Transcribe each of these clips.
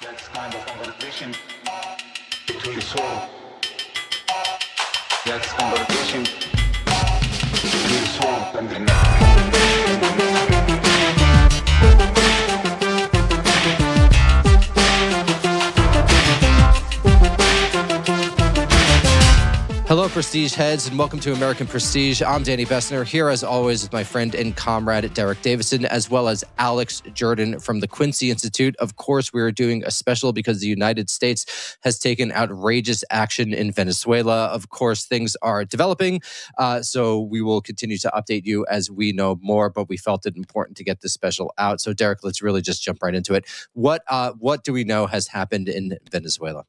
That's kind of conversation between soul. That's conversation between soul and the Hello, Prestige heads, and welcome to American Prestige. I'm Danny Bessner, here as always with my friend and comrade Derek Davison, as well as Alex Jordan from the Quincy Institute. Of course, we are doing a special because the United States has taken outrageous action in Venezuela. Of course, things are developing, so we will continue to update you as we know more, but we felt it important to get this special out. So, Derek, let's really just jump right into it. What do we know has happened in Venezuela?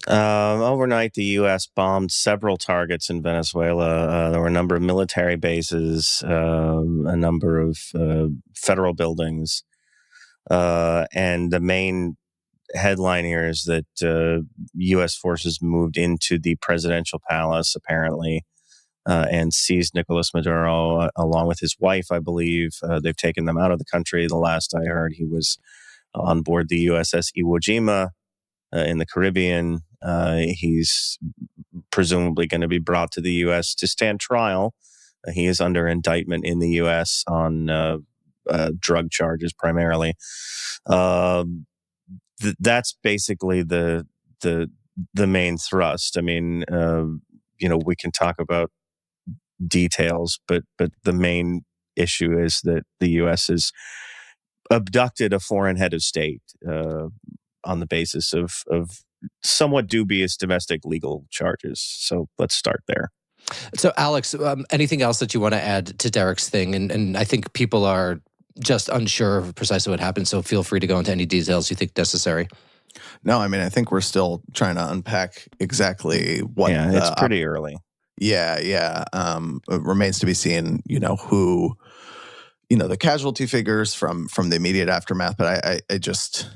Overnight, the U.S. bombed several targets in Venezuela. There were a number of military bases, a number of federal buildings, and the main headline here is that U.S. forces moved into the presidential palace, apparently, and seized Nicolas Maduro along with his wife, I believe. They've taken them out of the country. The last I heard, he was on board the USS Iwo Jima in the Caribbean. He's presumably going to be brought to the U.S. to stand trial. He is under indictment in the U.S. on drug charges primarily. That's basically the main thrust. I mean, we can talk about details, but the main issue is that the U.S. has abducted a foreign head of state on the basis of somewhat dubious domestic legal charges. So let's start there. So, Alex, anything else that you want to add to Derek's thing? And I think people are just unsure of precisely what happened, so feel free to go into any details you think necessary. No, I mean, I think we're still trying to unpack exactly what... Yeah, it's pretty early. Yeah. It remains to be seen, who, the casualty figures from the immediate aftermath. But I just,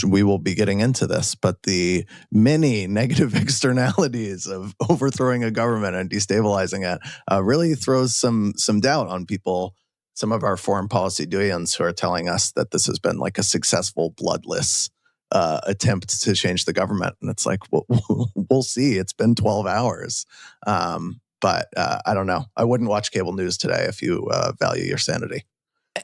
we will be getting into this, but the many negative externalities of overthrowing a government and destabilizing it really throws some doubt on people. Some of our foreign policy doyens who are telling us that this has been like a successful, bloodless attempt to change the government. And it's like, we'll see. It's been 12 hours. But I don't know. I wouldn't watch cable news today if you value your sanity.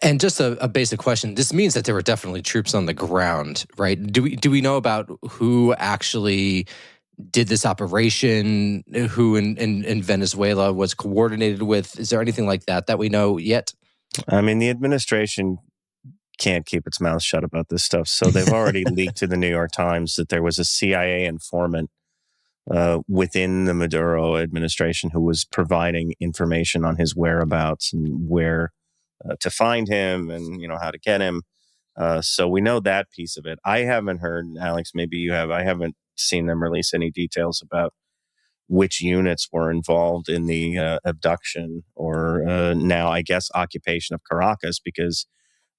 And just a basic question. This means that there were definitely troops on the ground, right? Do we know about who actually did this operation, who in Venezuela was coordinated with? Is there anything like that we know yet? I mean, the administration can't keep its mouth shut about this stuff. So they've already leaked to the New York Times that there was a CIA informant within the Maduro administration who was providing information on his whereabouts and where to find him and, how to get him. So we know that piece of it. I haven't heard, Alex, maybe you have, I haven't seen them release any details about which units were involved in the abduction or now, I guess, occupation of Caracas because,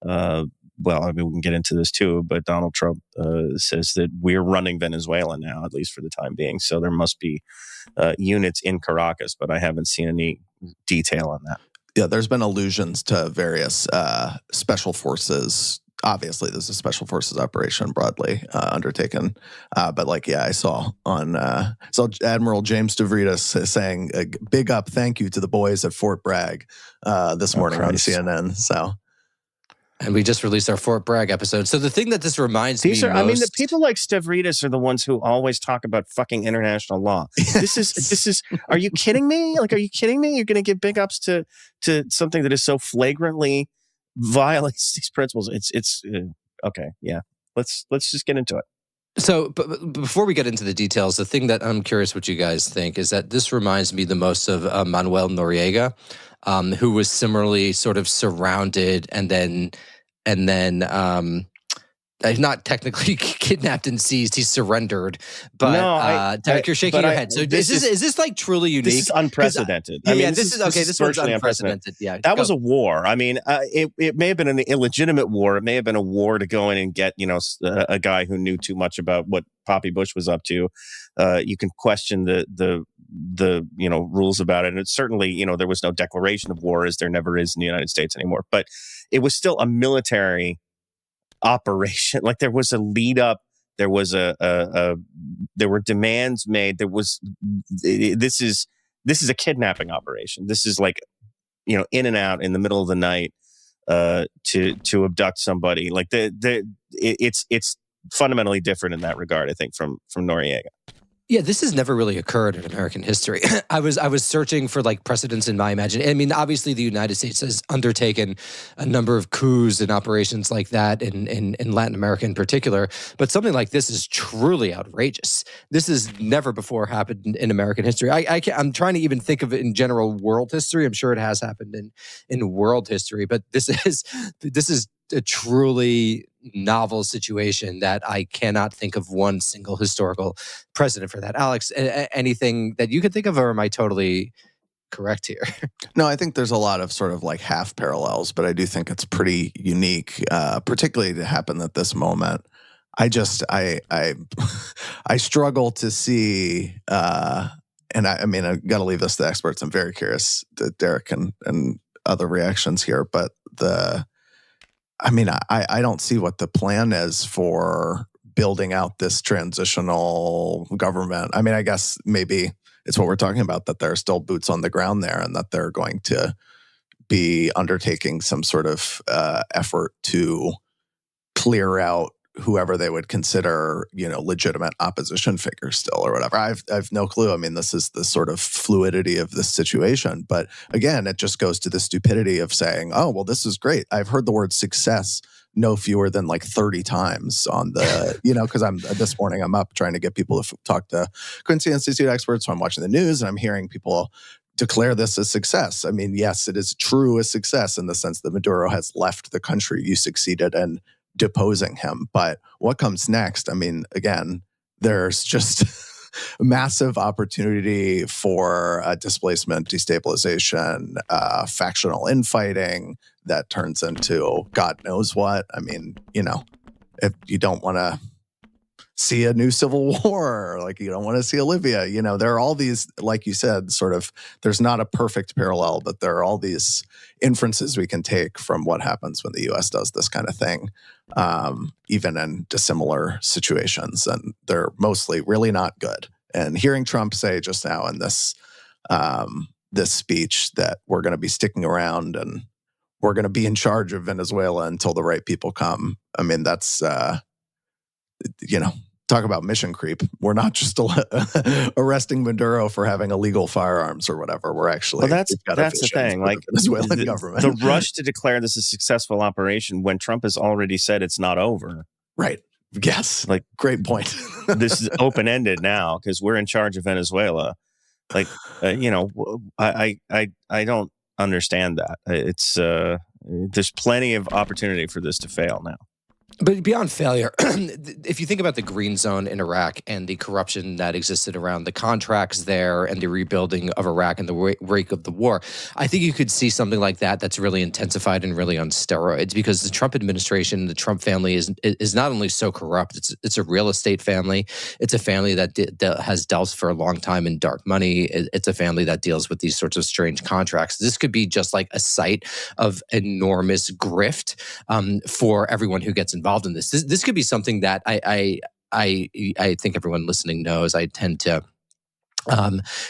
we can get into this too, but Donald Trump says that we're running Venezuela now, at least for the time being. So there must be units in Caracas, but I haven't seen any detail on that. Yeah, there's been allusions to various special forces. Obviously, this is a special forces operation broadly undertaken. But I saw Admiral James DeVritis saying a big up thank you to the boys at Fort Bragg this morning on CNN. So. And we just released our Fort Bragg episode. So the thing that this reminds me most... the people like Stavridis are the ones who always talk about fucking international law. This is, are you kidding me? Are you kidding me? You're going to give big ups to something that is so flagrantly violates these principles. It's okay. Yeah. Let's just get into it. So but before we get into the details, the thing that I'm curious what you guys think is that this reminds me the most of Manuel Noriega, who was similarly sort of surrounded and then not technically kidnapped and seized. He's surrendered. But Derek, you're shaking your head. So is this like truly unique? This is unprecedented. This one's unprecedented. Yeah, that was a war. I mean, it may have been an illegitimate war. It may have been a war to go in and get a guy who knew too much about what Poppy Bush was up to. You can question the rules about it, and it's certainly there was no declaration of war, as there never is in the United States anymore. But it was still a military operation. Like there was a lead up. There was there were demands made. This is a kidnapping operation. This is like, in and out in the middle of the night to abduct somebody. Like it's fundamentally different in that regard, I think, from Noriega. Yeah, this has never really occurred in American history. I was searching for like precedents in my imagination. I mean, obviously, the United States has undertaken a number of coups and operations like that in Latin America in particular. But something like this is truly outrageous. This has never before happened in American history. I'm trying to even think of it in general world history. I'm sure it has happened in world history, but this is a truly novel situation that I cannot think of one single historical precedent for that. Alex, anything that you could think of, or am I totally correct here? No, I think there's a lot of sort of like half parallels, but I do think it's pretty unique, particularly to happen at this moment. I struggle to see, and I mean, I got to leave this to the experts. I'm very curious, to Derek and other reactions here, but I don't see what the plan is for building out this transitional government. I mean, I guess maybe it's what we're talking about, that there are still boots on the ground there and that they're going to be undertaking some sort of effort to clear out whoever they would consider, legitimate opposition figures still or whatever. I've no clue. I mean, this is the sort of fluidity of this situation. But again, it just goes to the stupidity of saying, oh, well, this is great. I've heard the word success no fewer than like 30 times on the, because this morning I'm up trying to get people to talk to Quincy Institute experts. So I'm watching the news and I'm hearing people declare this a success. I mean, yes, it is true a success in the sense that Maduro has left the country. You succeeded in deposing him. But what comes next? I mean, again, there's just massive opportunity for displacement, destabilization, factional infighting that turns into God knows what. I mean, if you don't want to see a new civil war, like you don't want to see a Libya, there are all these, like you said, sort of, there's not a perfect parallel, but there are all these inferences we can take from what happens when the U.S. does this kind of thing, even in dissimilar situations. And they're mostly really not good. And hearing Trump say just now in this speech that we're going to be sticking around and we're going to be in charge of Venezuela until the right people come. I mean, that's, talk about mission creep. We're not just arresting Maduro for having illegal firearms or whatever. We're actually, that's the thing. Like the Venezuelan government, the rush to declare this a successful operation when Trump has already said it's not over. Right. Yes. Like, great point. This is open-ended now because we're in charge of Venezuela. Like, I don't understand that. It's there's plenty of opportunity for this to fail now. But beyond failure, if you think about the green zone in Iraq and the corruption that existed around the contracts there and the rebuilding of Iraq in the wake of the war, I think you could see something like that that's really intensified and really on steroids, because the Trump administration, the Trump family is not only so corrupt, it's a real estate family. It's a family that has dealt for a long time in dark money. It's a family that deals with these sorts of strange contracts. This could be just like a site of enormous grift for everyone who gets involved in this. This could be something that I think everyone listening knows. I tend to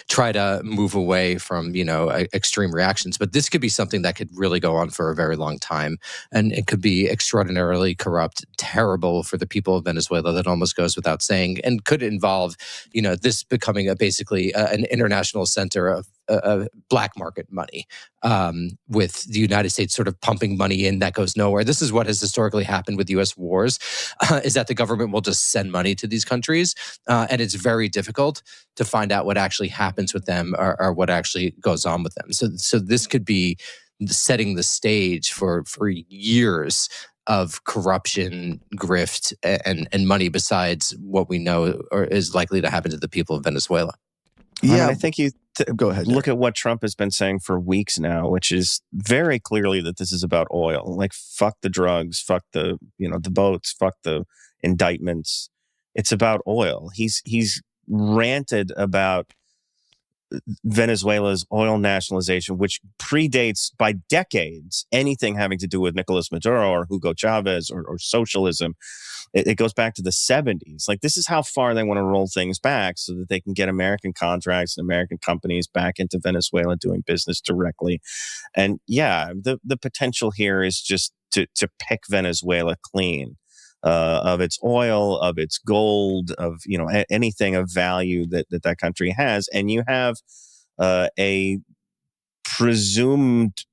try to move away from extreme reactions, but this could be something that could really go on for a very long time, and it could be extraordinarily corrupt, terrible for the people of Venezuela. That almost goes without saying, and could involve this becoming basically an international center of black market money, with the United States sort of pumping money in that goes nowhere. This is what has historically happened with U.S. wars, is that the government will just send money to these countries, and it's very difficult to find out what actually happens with them or what actually goes on with them. So this could be setting the stage for years of corruption, grift, and money, besides what we know or is likely to happen to the people of Venezuela. Yeah, I think go ahead. Look at what Trump has been saying for weeks now, which is very clearly that this is about oil. Like, fuck the drugs, fuck the the boats, fuck the indictments. It's about oil. He's ranted about Venezuela's oil nationalization, which predates by decades anything having to do with Nicolas Maduro or Hugo Chavez or socialism. It goes back to the 70s. Like, this is how far they want to roll things back so that they can get American contracts and American companies back into Venezuela doing business directly. And yeah, the potential here is just to pick Venezuela clean of its oil, of its gold, of anything of value that country has. And you have a presumed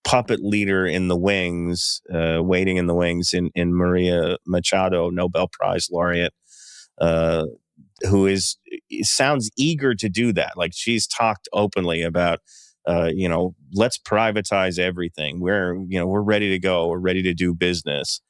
puppet leader in the wings, waiting in the wings in Maria Machado, Nobel Prize laureate, who sounds eager to do that. Like, she's talked openly about, let's privatize everything. We're ready to go. We're ready to do business.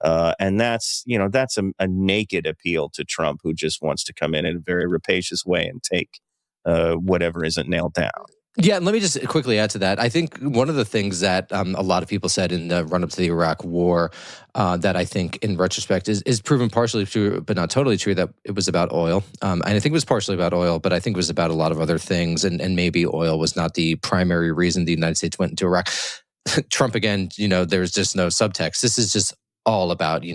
And that's a naked appeal to Trump, who just wants to come in a very rapacious way and take whatever isn't nailed down. Yeah, let me just quickly add to that. I think one of the things that a lot of people said in the run-up to the Iraq War that I think in retrospect is proven partially true, but not totally true, that it was about oil. And I think it was partially about oil, but I think it was about a lot of other things. And maybe oil was not the primary reason the United States went into Iraq. Trump, again, there's just no subtext. This is just all about,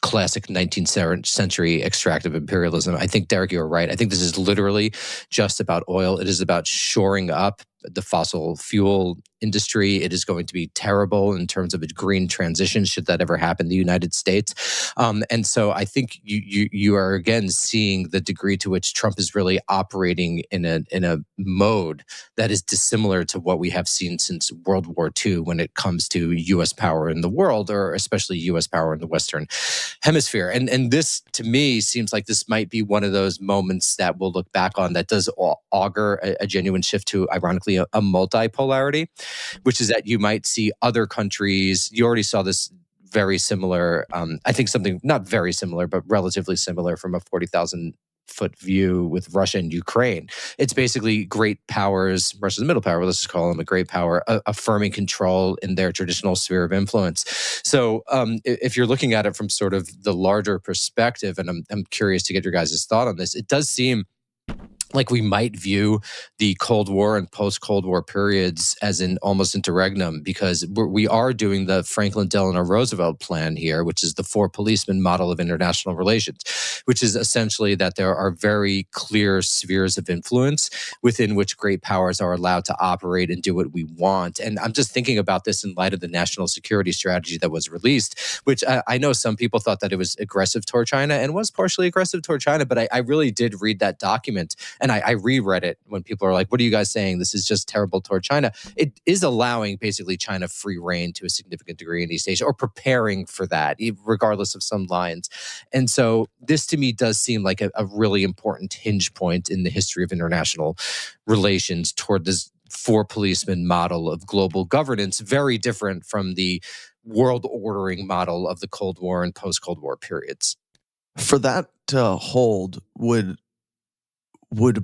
classic 19th century extractive imperialism. I think, Derek, you're right. I think this is literally just about oil. It is about shoring up the fossil fuel industry. It is going to be terrible in terms of a green transition, should that ever happen in the United States. And so I think you are again seeing the degree to which Trump is really operating in a mode that is dissimilar to what we have seen since World War II when it comes to U.S. power in the world, or especially U.S. power in the Western Hemisphere. And this, to me, seems like this might be one of those moments that we'll look back on that does augur a genuine shift to, ironically, a multipolarity, which is that you might see other countries. You already saw this very similar, I think something not very similar, but relatively similar from a 40,000-foot view with Russia and Ukraine. It's basically great powers versus middle power. Let's just call them a great power, affirming control in their traditional sphere of influence. So if you're looking at it from sort of the larger perspective, and I'm curious to get your guys' thought on this, it does seem like we might view the Cold War and post-Cold War periods as an almost interregnum, because we are doing the Franklin Delano Roosevelt plan here, which is the four policemen model of international relations, which is essentially that there are very clear spheres of influence within which great powers are allowed to operate and do what we want. And I'm just thinking about this in light of the national security strategy that was released, which I know some people thought that it was aggressive toward China and was partially aggressive toward China, but I really did read that document. And I reread it when people are like, what are you guys saying? This is just terrible toward China. It is allowing basically China free reign to a significant degree in East Asia, or preparing for that, regardless of some lines. And so this to me does seem like a really important hinge point in the history of international relations toward this four policemen model of global governance, very different from the world ordering model of the Cold War and post-Cold War periods. For that to hold, would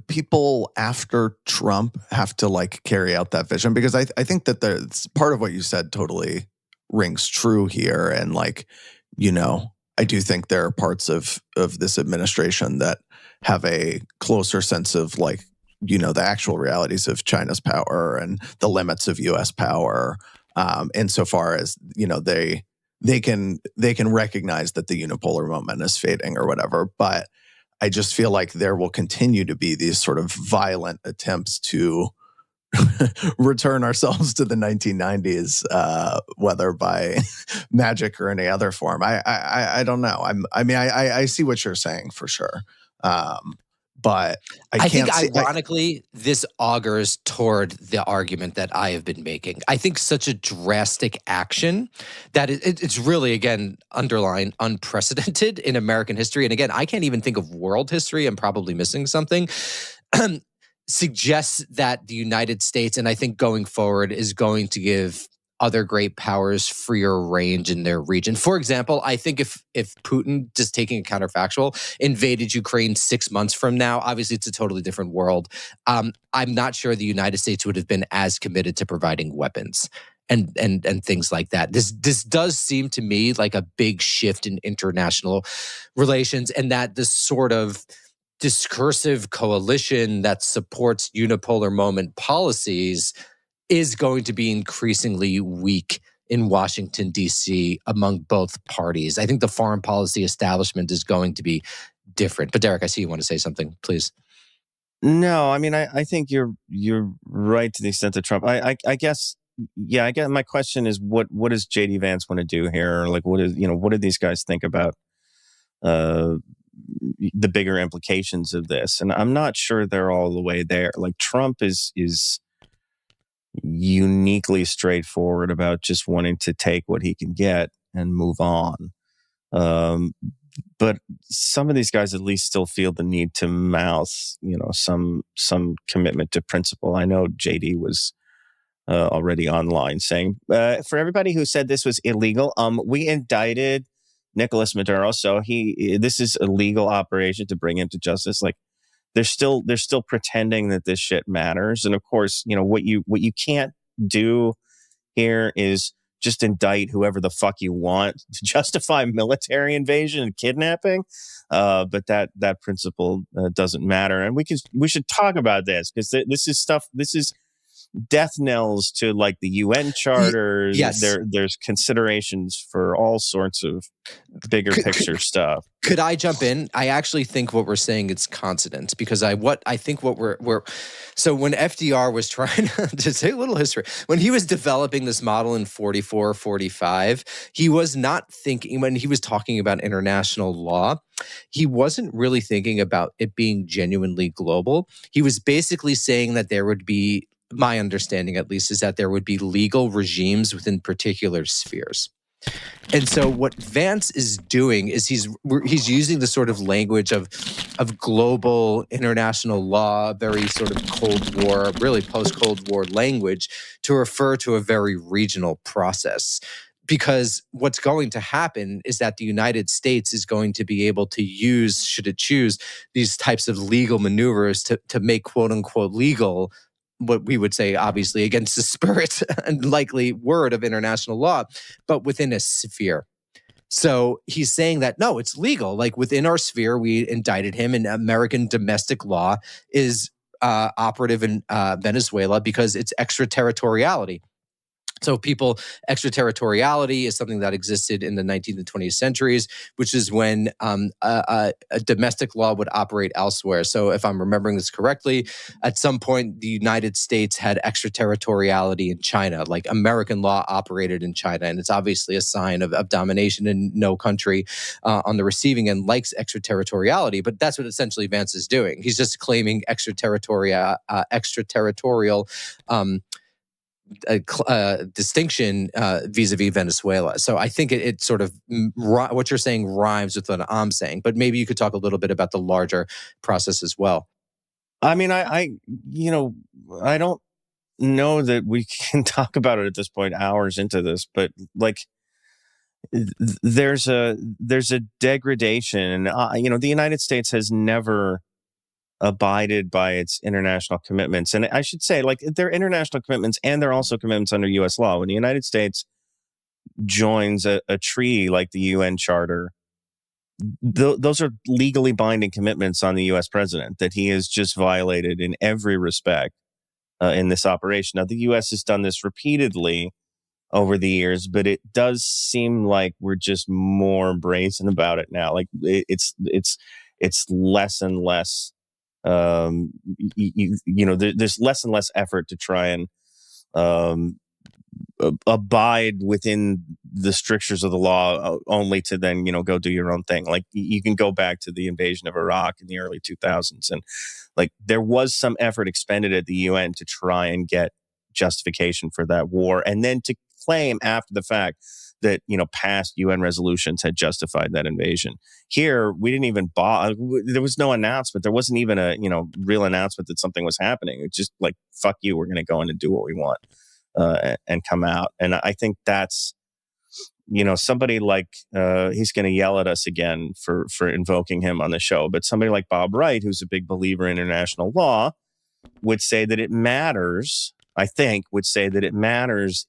people after Trump have to carry out that vision? Because I think that there's part of what you said totally rings true here. And I do think there are parts of this administration that have a closer sense of the actual realities of China's power and the limits of US power. Insofar as, they can recognize that the unipolar moment is fading or whatever. But I just feel like there will continue to be these sort of violent attempts to return ourselves to the 1990s, whether by magic or any other form. I don't know. I see what you're saying for sure. But I think, ironically, this augurs toward the argument that I have been making. I think such a drastic action that it's really, again, underlined unprecedented in American history. And again, I can't even think of world history. I'm probably missing something. Suggests that the United States, and I think going forward, is going to give other great powers freer range in their region. For example, I think if Putin, just taking a counterfactual, invaded Ukraine 6 months from now, obviously it's a totally different world. I'm not sure the United States would have been as committed to providing weapons and things like that. This does seem to me like a big shift in international relations, and that this sort of discursive coalition that supports unipolar moment policies is going to be increasingly weak in Washington, D.C. among both parties. I think the foreign policy establishment is going to be different. But Derek, I see you want to say something, please. No, I mean, I think you're right to the extent that Trump. I guess, yeah. I guess my question is, what does JD Vance want to do here? Or like, what do these guys think about the bigger implications of this? And I'm not sure they're all the way there. Like Trump is uniquely straightforward about just wanting to take what he can get and move on. But some of these guys at least still feel the need to mouth, some commitment to principle. I know JD was already online saying, for everybody who said this was illegal, we indicted Nicolas Maduro, so this is a legal operation to bring him to justice. Like they're still pretending that this shit matters. And of course, what you can't do here is just indict whoever the fuck you want to justify military invasion and kidnapping. But that principle doesn't matter. And we should talk about this because this is death knells to like the UN charter. Yes. There's considerations for all sorts of bigger picture stuff. Could I jump in? I actually think what we're saying is consonant because so when FDR was trying to say a little history, when he was developing this model in 44, 45, he was not thinking, when he was talking about international law, he wasn't really thinking about it being genuinely global. He was basically saying that there would be, my understanding at least, is that there would be legal regimes within particular spheres. And so what Vance is doing is he's using the sort of language of global international law, very sort of Cold War, really post-Cold War language to refer to a very regional process. Because what's going to happen is that the United States is going to be able to use, should it choose, these types of legal maneuvers to make quote unquote legal what we would say, obviously, against the spirit and likely word of international law, but within a sphere. So he's saying that, no, it's legal. Like within our sphere, we indicted him, and American domestic law is operative in Venezuela because it's extraterritoriality. So extraterritoriality is something that existed in the 19th and 20th centuries, which is when a domestic law would operate elsewhere. So if I'm remembering this correctly, at some point, the United States had extraterritoriality in China, like American law operated in China. And it's obviously a sign of domination, and no country on the receiving end likes extraterritoriality. But that's what essentially Vance is doing. He's just claiming extraterritorial distinction vis-a-vis Venezuela. So I think it sort of, what you're saying rhymes with what I'm saying, but maybe you could talk a little bit about the larger process as well. I mean, I don't know that we can talk about it at this point, hours into this, but like there's a degradation. The United States has never abided by its international commitments. And I should say, like, they're international commitments and they're also commitments under U.S. law. When the United States joins a treaty like the UN Charter, those are legally binding commitments on the U.S. president that he has just violated in every respect in this operation. Now, the U.S. has done this repeatedly over the years, but it does seem like we're just more brazen about it now. Like it's less and less. There's less and less effort to try and abide within the strictures of the law, only to then go do your own thing. Like you can go back to the invasion of Iraq in the early 2000s, and like there was some effort expended at the UN to try and get justification for that war, and then to claim after the fact that past UN resolutions had justified that invasion. Here, we didn't even there was no announcement. There wasn't even a real announcement that something was happening. It's just like, fuck you, we're going to go in and do what we want and come out. And I think that's somebody like he's going to yell at us again for invoking him on the show, but somebody like Bob Wright, who's a big believer in international law, would say that it matters. I think would say that it matters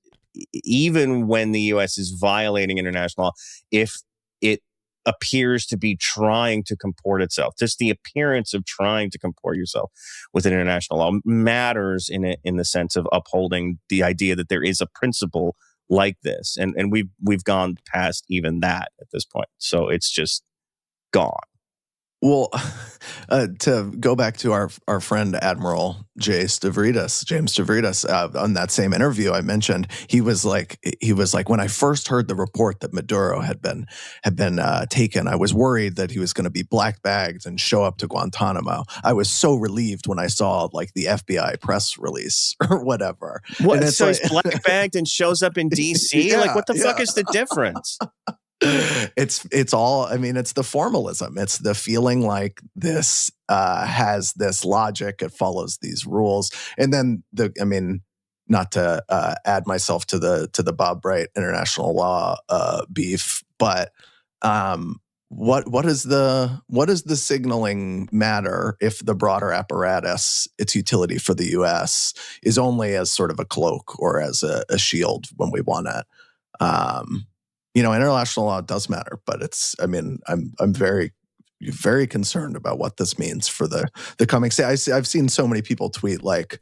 even when the U.S. is violating international law, if it appears to be trying to comport itself. Just the appearance of trying to comport yourself with international law matters in the sense of upholding the idea that there is a principle like this, and we've gone past even that at this point. So it's just gone. Well, to go back to our friend Admiral James Stavridis, on that same interview I mentioned, he was like, when I first heard the report that Maduro had been taken, I was worried that he was going to be black bagged and show up to Guantanamo. I was so relieved when I saw like the FBI press release or whatever. What? So he's black bagged and shows up in DC? Yeah, like, what the fuck is the difference? It's all, I mean, it's the formalism. It's the feeling like this has this logic. It follows these rules. And then not to add myself to the Bob Bright international law beef, but what is the signaling matter if the broader apparatus, its utility for the U.S. is only as sort of a cloak or as a shield when we want it? International law does matter, but I'm very, very concerned about what this means for the coming. I've seen so many people tweet like,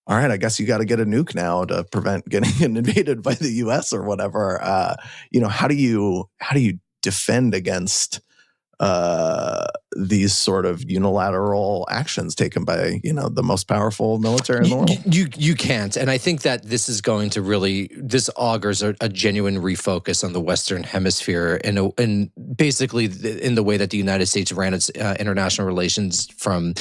all right, I guess you got to get a nuke now to prevent getting invaded by the U.S. or whatever. How do you defend against these sort of unilateral actions taken by the most powerful military in the world? You can't, and I think that this is going to this augurs a genuine refocus on the Western Hemisphere, and basically in the way that the United States ran its international relations from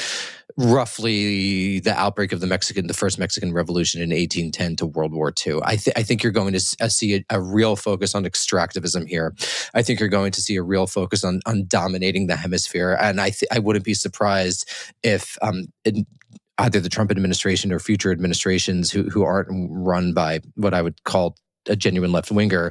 roughly the outbreak of the first Mexican Revolution in 1810 to World War II. I think you're going to see a real focus on extractivism here. I think you're going to see a real focus on dominating the hemisphere, and I wouldn't be surprised if either the Trump administration or future administrations who aren't run by what I would call a genuine left-winger,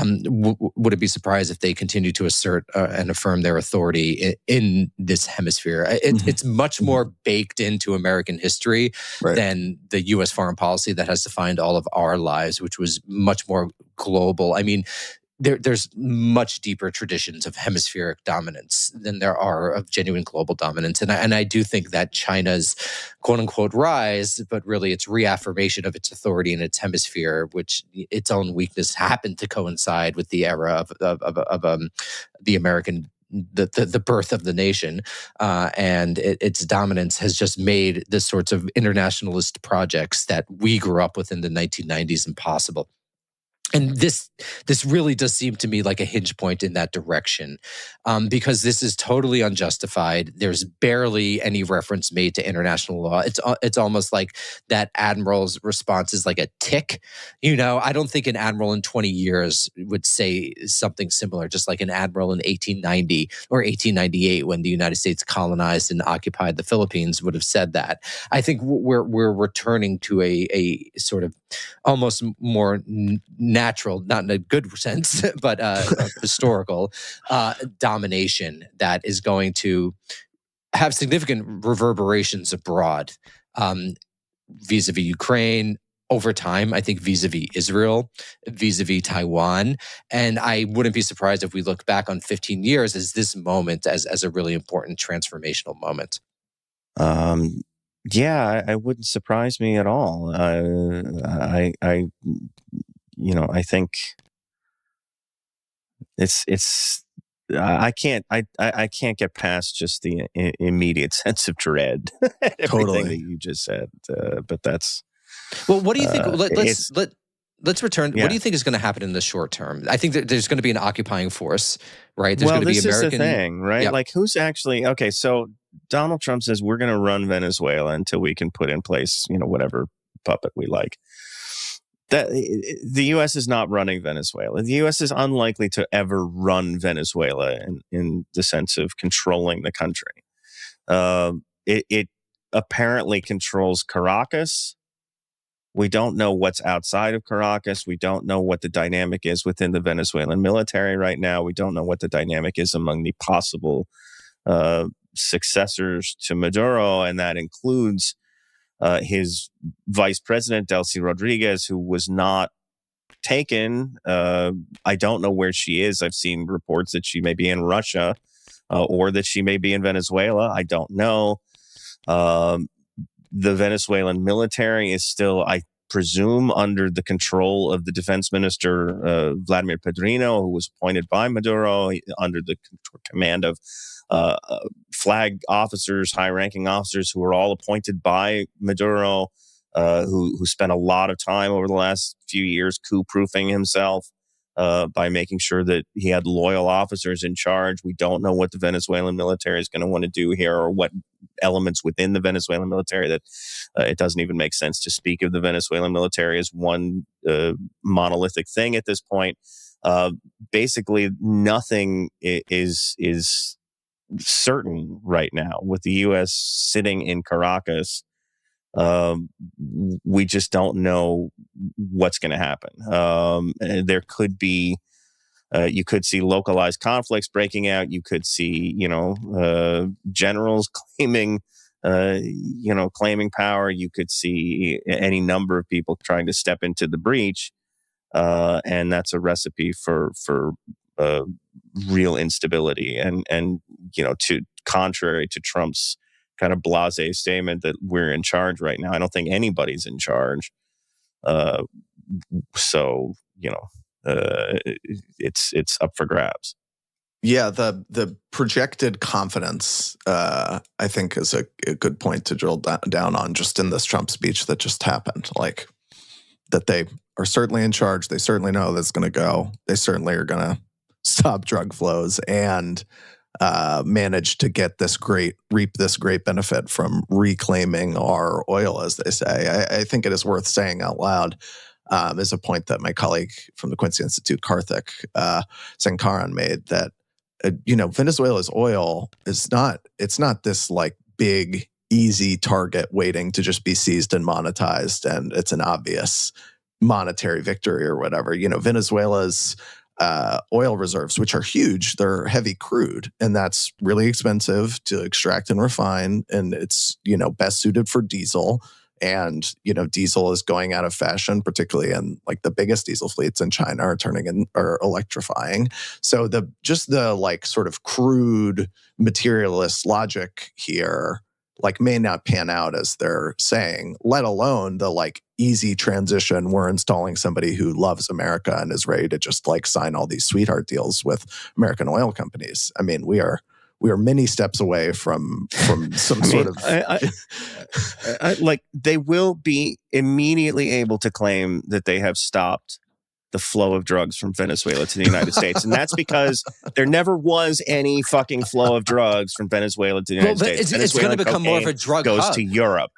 would it be surprised if they continue to assert and affirm their authority in this hemisphere? It's much more baked into American history than the U.S. foreign policy that has defined all of our lives, which was much more global. I mean, there's much deeper traditions of hemispheric dominance than there are of genuine global dominance. And I do think that China's quote unquote rise, but really its reaffirmation of its authority in its hemisphere, which its own weakness happened to coincide with the era of the American, the birth of the nation, and its dominance has just made the sorts of internationalist projects that we grew up with in the 1990s impossible. And this really does seem to me like a hinge point in that direction, because this is totally unjustified. There's barely any reference made to international law. It's almost like that admiral's response is like a tick. I don't think an admiral in 20 years would say something similar, just like an admiral in 1890 or 1898 when the United States colonized and occupied the Philippines would have said that. I think we're returning to a sort of almost more natural, not in a good sense, but historical domination that is going to have significant reverberations abroad, vis-a-vis Ukraine, over time, I think vis-a-vis Israel, vis-a-vis Taiwan. And I wouldn't be surprised if we look back on 15 years as this moment as a really important transformational moment. Yeah, it wouldn't surprise me at all. I think it's I can't get past just the immediate sense of dread. Everything that you just said, but that's well. What do you think? Let's return. Yeah. What do you think is going to happen in the short term? I think that there's going to be an occupying force, right? There's going to be American. This is the thing, right? Yep. Like, who's actually okay? So Donald Trump says we're going to run Venezuela until we can put in place, whatever puppet we like. That the U.S. is not running Venezuela. The U.S. is unlikely to ever run Venezuela in the sense of controlling the country. It apparently controls Caracas. We don't know what's outside of Caracas. We don't know what the dynamic is within the Venezuelan military right now. We don't know what the dynamic is among the possible successors to Maduro, and that includes his vice president, Delcy Rodriguez, who was not taken. I don't know where she is. I've seen reports that she may be in Russia or that she may be in Venezuela. I don't know. The Venezuelan military is still, I presume, under the control of the defense minister, Vladimir Pedrino, who was appointed by Maduro under the command of flag officers, high-ranking officers who were all appointed by Maduro, who spent a lot of time over the last few years coup-proofing himself by making sure that he had loyal officers in charge. We don't know what the Venezuelan military is going to want to do here, or what elements within the Venezuelan military, that it doesn't even make sense to speak of the Venezuelan military as one monolithic thing at this point. Basically, nothing is certain right now. With the U.S. sitting in Caracas, we just don't know what's going to happen. There could be, you could see localized conflicts breaking out. You could see, generals claiming, claiming power. You could see any number of people trying to step into the breach, and that's a recipe for real instability. And to contrary to Trump's kind of blasé statement that we're in charge right now, I don't think anybody's in charge. So it's up for grabs. Yeah, the projected confidence, I think, is a good point to drill down on just in this Trump speech that just happened. Like, that they are certainly in charge. They certainly know that's going to go. They certainly are going to stop drug flows and manage to reap this great benefit from reclaiming our oil, as they say. I think it is worth saying out loud, is a point that my colleague from the Quincy Institute, Karthik Sankaran, made, that Venezuela's oil is not this like big easy target waiting to just be seized and monetized, and it's an obvious monetary victory or whatever. Venezuela's oil reserves, which are huge, they're heavy crude, and that's really expensive to extract and refine, and it's best suited for diesel. And diesel is going out of fashion, particularly in like the biggest diesel fleets in China are electrifying. So the like sort of crude materialist logic here like may not pan out as they're saying, let alone the like easy transition. We're installing somebody who loves America and is ready to just like sign all these sweetheart deals with American oil companies. I mean, we are many steps away from some sort of like they will be immediately able to claim that they have stopped the flow of drugs from Venezuela to the United States. And that's because there never was any fucking flow of drugs from Venezuela to the United States. It's going to become more of a drug goes hub. to Europe.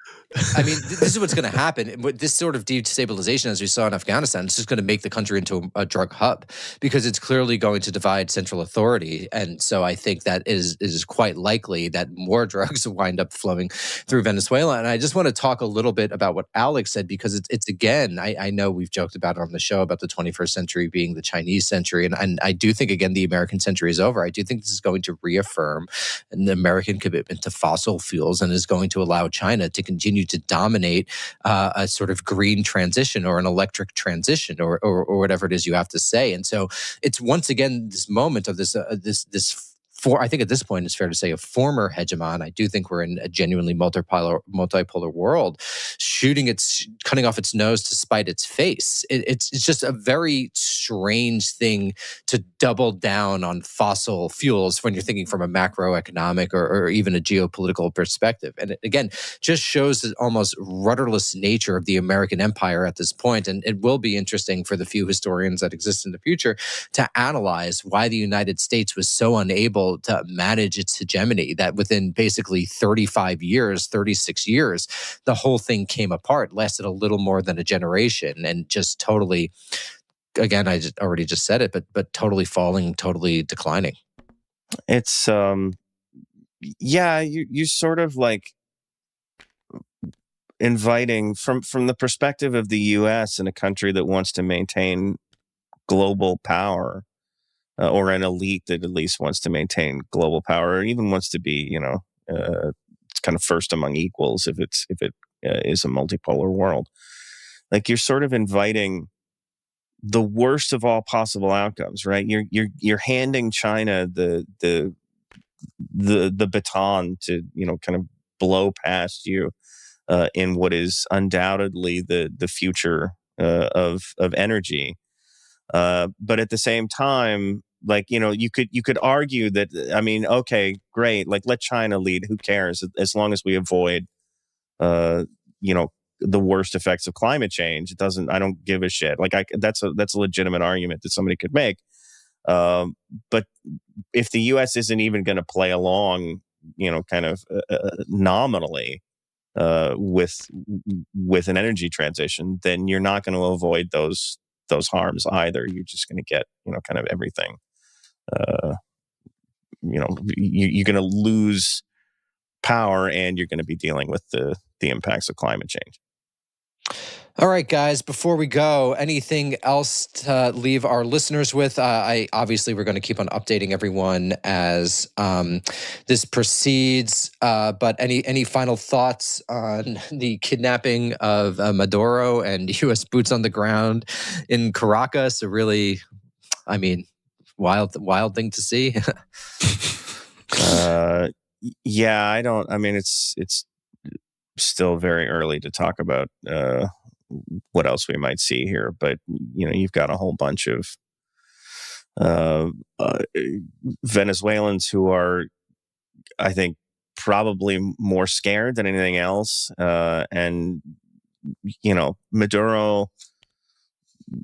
I mean, this is what's going to happen. With this sort of destabilization, as we saw in Afghanistan, it's just going to make the country into a drug hub, because it's clearly going to divide central authority. And so I think that is quite likely that more drugs wind up flowing through Venezuela. And I just want to talk a little bit about what Alex said, because it's again, I know we've joked about it on the show about the 21st century being the Chinese century. And I do think, again, the American century is over. I do think this is going to reaffirm an American commitment to fossil fuels, and is going to allow China to continue to dominate a sort of green transition or an electric transition or whatever it is you have to say. And so it's once again this moment of this I think at this point it's fair to say a former hegemon. I do think we're in a genuinely multipolar world, cutting off its nose to spite its face. It's just a very strange thing to double down on fossil fuels when you're thinking from a macroeconomic or even a geopolitical perspective. And it, again, just shows the almost rudderless nature of the American empire at this point. And it will be interesting for the few historians that exist in the future to analyze why the United States was so unable to manage its hegemony, that within basically 36 years, the whole thing came apart, lasted a little more than a generation, and just totally, again, I already just said it, but totally falling, totally declining. It's, you sort of like inviting from the perspective of the U.S. and a country that wants to maintain global power, or an elite that at least wants to maintain global power, or even wants to be, it's kind of first among equals if it is a multipolar world. Like, you're sort of inviting the worst of all possible outcomes, right? You're handing China the baton to, kind of blow past you in what is undoubtedly the future of energy. But at the same time, like, you could argue that, I mean, okay, great, like, let China lead. Who cares? As long as we avoid, you know, the worst effects of climate change, I don't give a shit. Like, that's a legitimate argument that somebody could make. But if the U.S. isn't even going to play along, kind of nominally with an energy transition, then you're not going to avoid those harms either. You're just going to get, kind of everything. You're going to lose power, and you're going to be dealing with the impacts of climate change. All right, guys, before we go, anything else to leave our listeners with? Obviously, we're going to keep on updating everyone as this proceeds. But any final thoughts on the kidnapping of Maduro and U.S. boots on the ground in Caracas? A really, I mean, wild thing to see. Yeah, I mean, it's still very early to talk about what else we might see here, but you've got a whole bunch of Venezuelans who are, I think, probably more scared than anything else, and Maduro,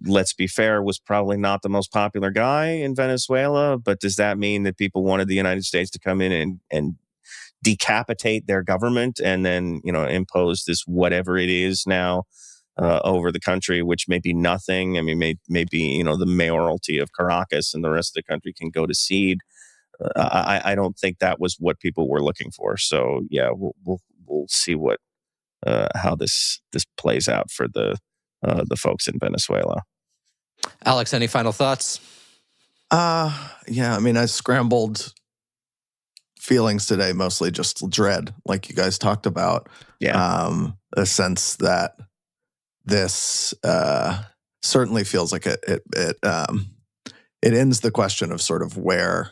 let's be fair, was probably not the most popular guy in Venezuela, but does that mean that people wanted the United States to come in and decapitate their government and then impose this whatever it is now over the country, which may be nothing? I mean, maybe the mayoralty of Caracas and the rest of the country can go to seed. I don't think that was what people were looking for. So yeah, we'll see what how this plays out for the folks in Venezuela. Alex, any final thoughts? Yeah, I mean, I scrambled feelings today, mostly just dread, like you guys talked about. Yeah. A sense that this certainly feels like it ends the question of sort of where.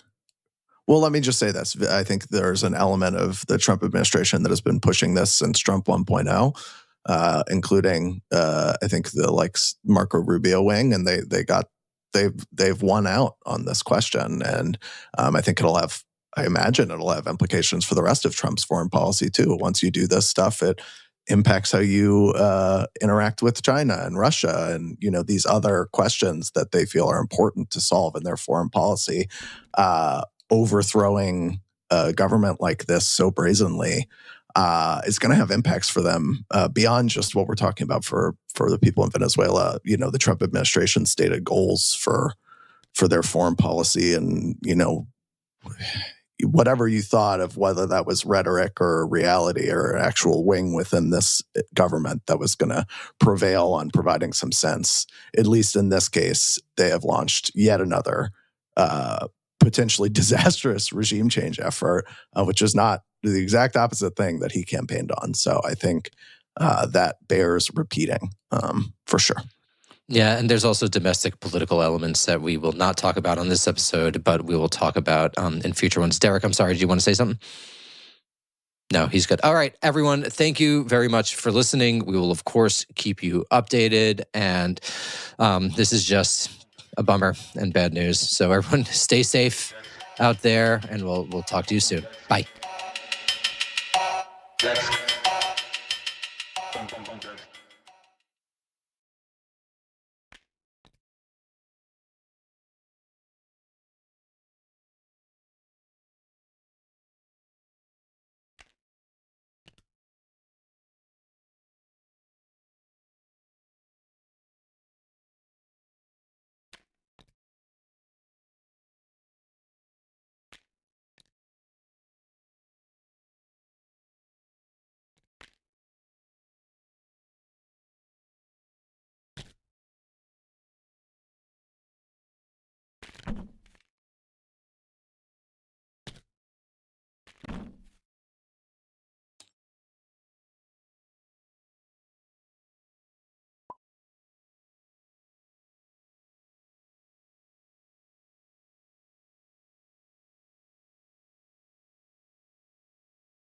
Well, let me just say this. I think there's an element of the Trump administration that has been pushing this since Trump 1.0, including I think the Marco Rubio wing, and they've won out on this question, and I think I imagine it'll have implications for the rest of Trump's foreign policy too. Once you do this stuff, it impacts how you interact with China and Russia and these other questions that they feel are important to solve in their foreign policy. Overthrowing a government like this so brazenly is going to have impacts for them beyond just what we're talking about for the people in Venezuela. The Trump administration stated goals for their foreign policy, and whatever you thought of whether that was rhetoric or reality or an actual wing within this government that was going to prevail on providing some sense, at least in this case, they have launched yet another potentially disastrous regime change effort, which is not the exact opposite thing that he campaigned on. So I think that bears repeating for sure. Yeah, and there's also domestic political elements that we will not talk about on this episode, but we will talk about in future ones. Derek, I'm sorry, do you want to say something? No, he's good. All right, everyone, thank you very much for listening. We will, of course, keep you updated, and this is just a bummer and bad news. So everyone, stay safe out there, and we'll talk to you soon. Bye. Let's